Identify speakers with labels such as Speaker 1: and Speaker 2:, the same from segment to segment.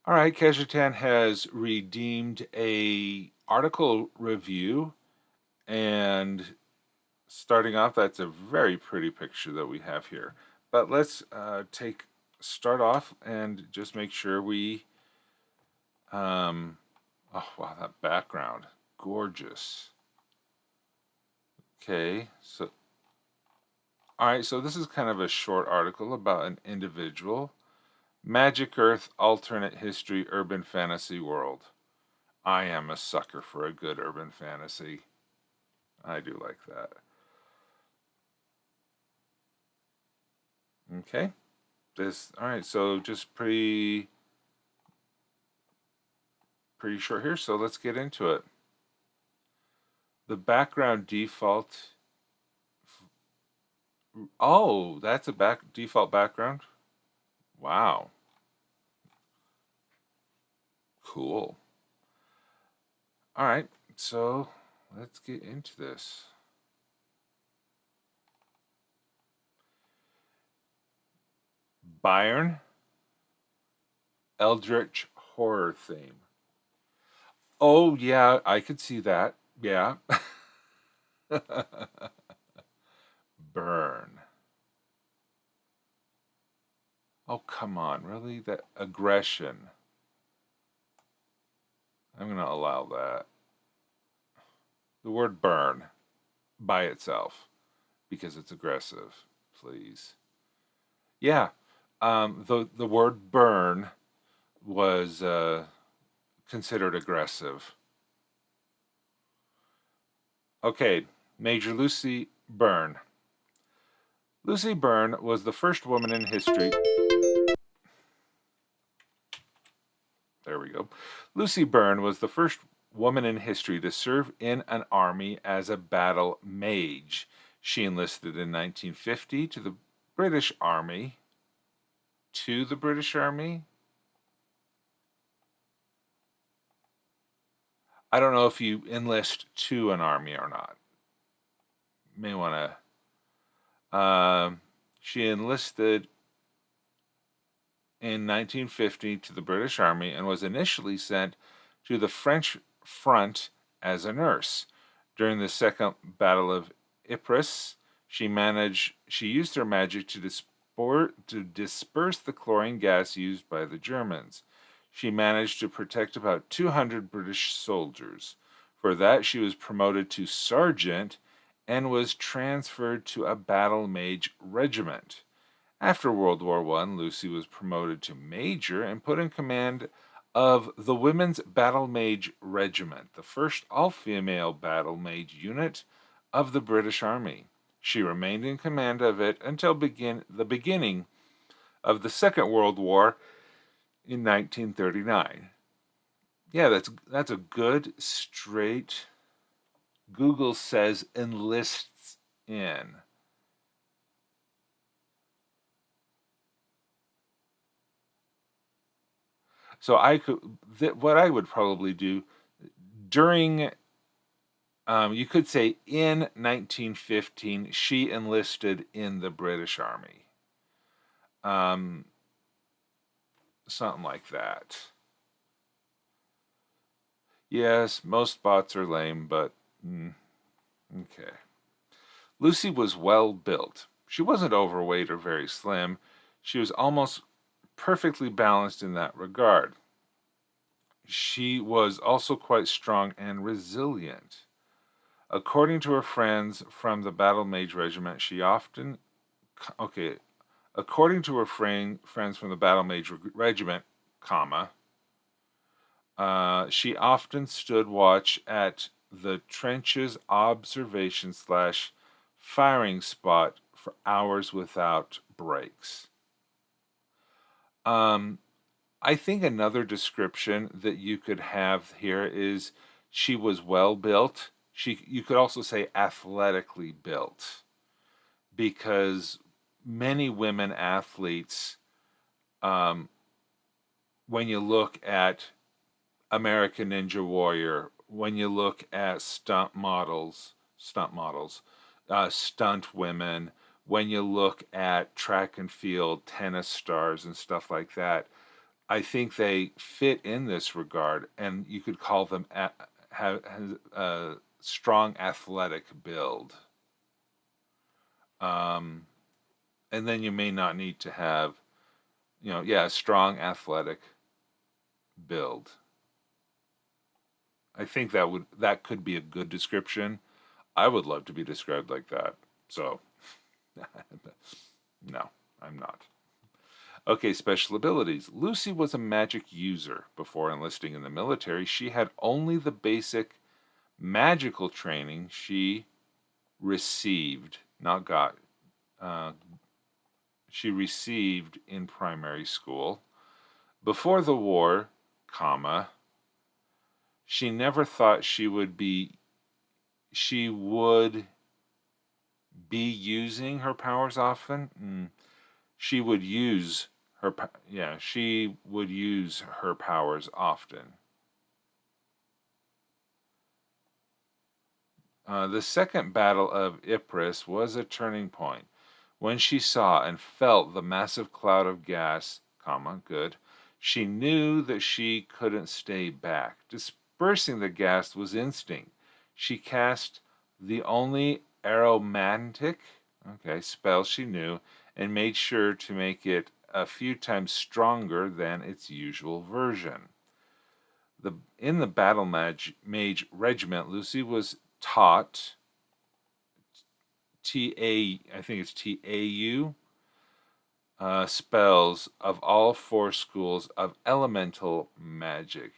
Speaker 1: All right, Keshetan has redeemed a article review, and starting off, that's a very pretty picture that we have here. But let's start off and just make sure we. Oh wow, that background, gorgeous. Okay, so all right, so this is kind of a short article about an individual. Magic Earth alternate history urban fantasy world. I am a sucker for a good urban fantasy. I do like that. Okay. This all right, so just pretty short here, so let's get into it. The background default. Oh, that's a default background. Wow. Cool. All right. So, let's get into this. Byrne Eldritch horror theme. Oh, yeah, I could see that. Yeah. Byrne. Oh, come on. Really? That aggression. I'm going to allow that. The word burn by itself because it's aggressive, please. Yeah. The word burn was considered aggressive. Okay, Major Lucy Byrne. Lucy Byrne was the first woman in history. There we go. Lucy Byrne was the first woman in history to serve in an army as a battle mage. She enlisted in 1950 to the British Army. To the British Army? I don't know if you enlist to an army or not. May want to. She enlisted in 1950 to the British Army and was initially sent to the French front as a nurse. During the Second Battle of Ypres, she used her magic to disperse the chlorine gas used by the Germans. She managed to protect about 200 British soldiers. For that, she was promoted to sergeant and was transferred to a battle mage regiment. After World War I, Lucy was promoted to major and put in command of the Women's Battle Mage Regiment, the first all-female battle mage unit of the British Army. She remained in command of it until the beginning of the Second World War in 1939. Yeah, that's a good straight. Google says enlists in. So what I would probably do during, you could say in 1915, she enlisted in the British Army. Um, Something like that. Yes, most bots are lame, but okay. Lucy was well built. She wasn't overweight or very slim. She was almost perfectly balanced in that regard. She was also quite strong and resilient. According to her friends from the Battle Mage Regiment, she often. Okay, according to her friends from the Battle Mage Regiment, comma, she often stood watch at the trenches observation slash firing spot for hours without breaks. I think another description that you could have here is she was well built. You could also say athletically built because many women athletes, um, when you look at American Ninja Warrior, when you look at stunt women, when you look at track and field tennis stars and stuff like that, I think they fit in this regard, and you could call them have a strong athletic build. Um, and then you may not need to have, yeah, a strong athletic build. I think that could be a good description. I would love to be described like that. So, no, I'm not. Okay, special abilities. Lucy was a magic user before enlisting in the military. She had only the basic magical training she received, not got. Uh, she received in primary school. Before the war, comma, she never thought she would be using her powers often. She would use she would use her powers often. The second battle of Ypres was a turning point. When she saw and felt the massive cloud of gas, comma, good, she knew that she couldn't stay back. Dispersing the gas was instinct. She cast the only aromantic, okay, spell she knew and made sure to make it a few times stronger than its usual version. In the battle mage regiment, Lucy was taught I think it's TAU, spells of all four schools of elemental magic.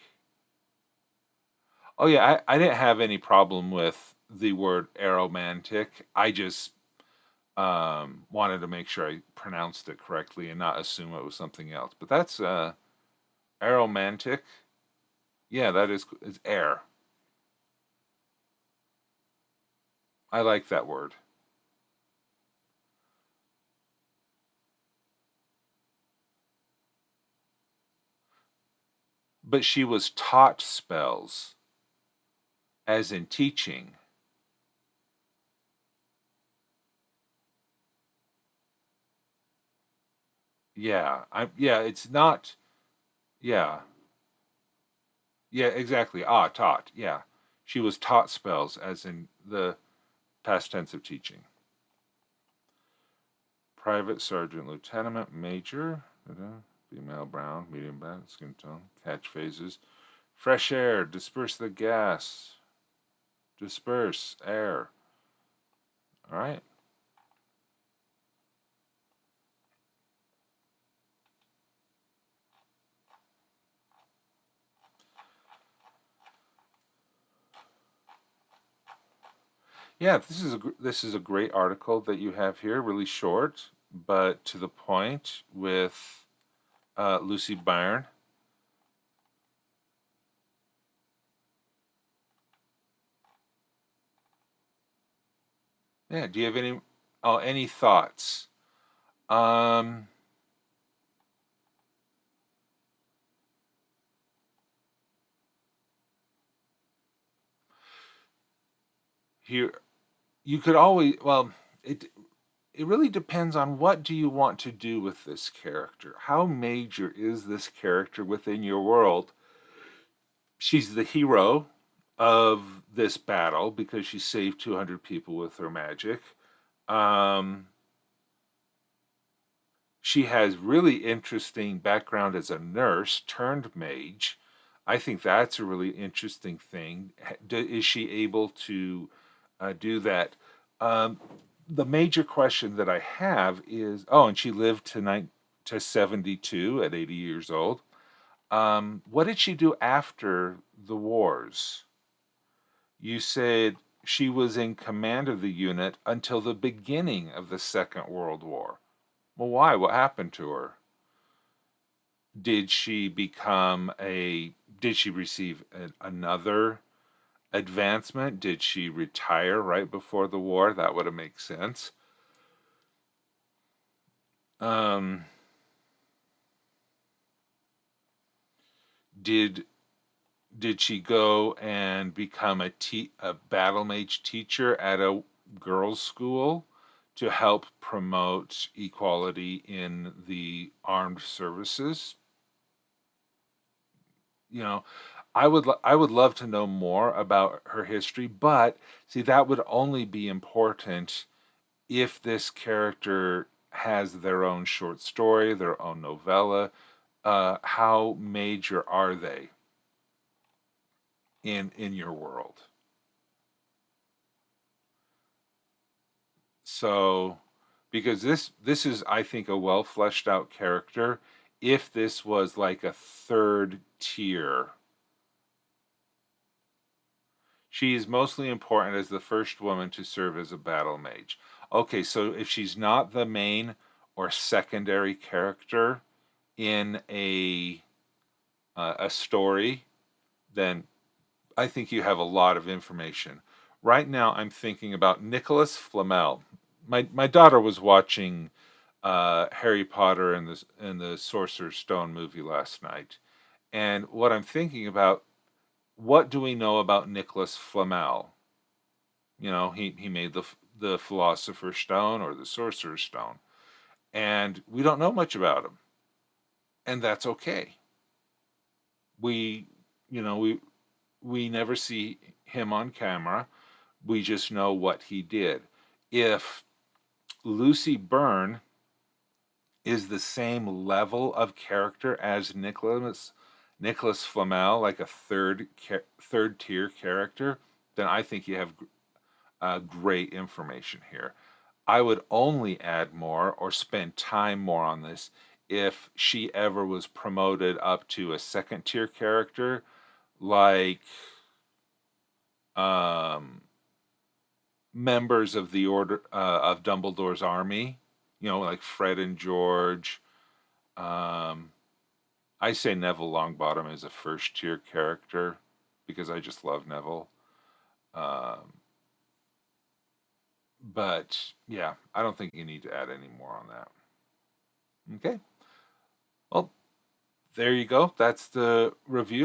Speaker 1: Oh yeah, I didn't have any problem with the word aromantic. I just wanted to make sure I pronounced it correctly and not assume it was something else. But that's aromantic. Yeah, that is it's air. I like that word. But she was taught spells, as in teaching. Yeah, it's not. Yeah, yeah, exactly. Taught. Yeah, she was taught spells, as in the past tense of teaching. Private, sergeant, lieutenant, major, female, brown, medium brown, skin tone, catch phases. Fresh air, disperse the gas, disperse air. All right. Yeah, this is a great article that you have here. Really short, but to the point with Lucy Byrne. Yeah. Do you have any thoughts? Um, Here you could always it really depends on what do you want to do with this character. How major is this character within your world? She's the hero of this battle because she saved 200 people with her magic. Um, she has really interesting background as a nurse turned mage. I think that's a really interesting thing. Is she able to do that? Um, the major question that I have is, and she lived to 72 at 80 years old. What did she do after the wars? You said she was in command of the unit until the beginning of the Second World War. Well, why? What happened to her? Did she did she receive another advancement? Did she retire right before the war? That would have made sense. Um, did did she go and become a battle mage teacher at a girls' school to help promote equality in the armed services? you know, I would love to know more about her history, but see, that would only be important if this character has their own short story, their own novella. How major are they in your world? So, because this is, I think, a well fleshed out character. If this was like a third tier, she is mostly important as the first woman to serve as a battle mage. Okay, so if she's not the main or secondary character in a story, then I think you have a lot of information. Right now, I'm thinking about Nicholas Flamel. My daughter was watching Harry Potter and the Sorcerer's Stone movie last night, and what I'm thinking about, what do we know about Nicholas Flamel? You know, he made the Philosopher's Stone or the Sorcerer's Stone, and we don't know much about him, and that's okay. We, you know, we never see him on camera. We just know what he did. If Lucy Byrne is the same level of character as Nicholas Flamel, like a third tier character, then I think you have great information here. I would only add more or spend time more on this if she ever was promoted up to a second tier character, like um, members of the Order of Dumbledore's army, you know, like Fred and George. Um, I say Neville Longbottom is a first tier character because I just love Neville. Um, but yeah, I don't think you need to add any more on that. Okay. Well, there you go. That's the review.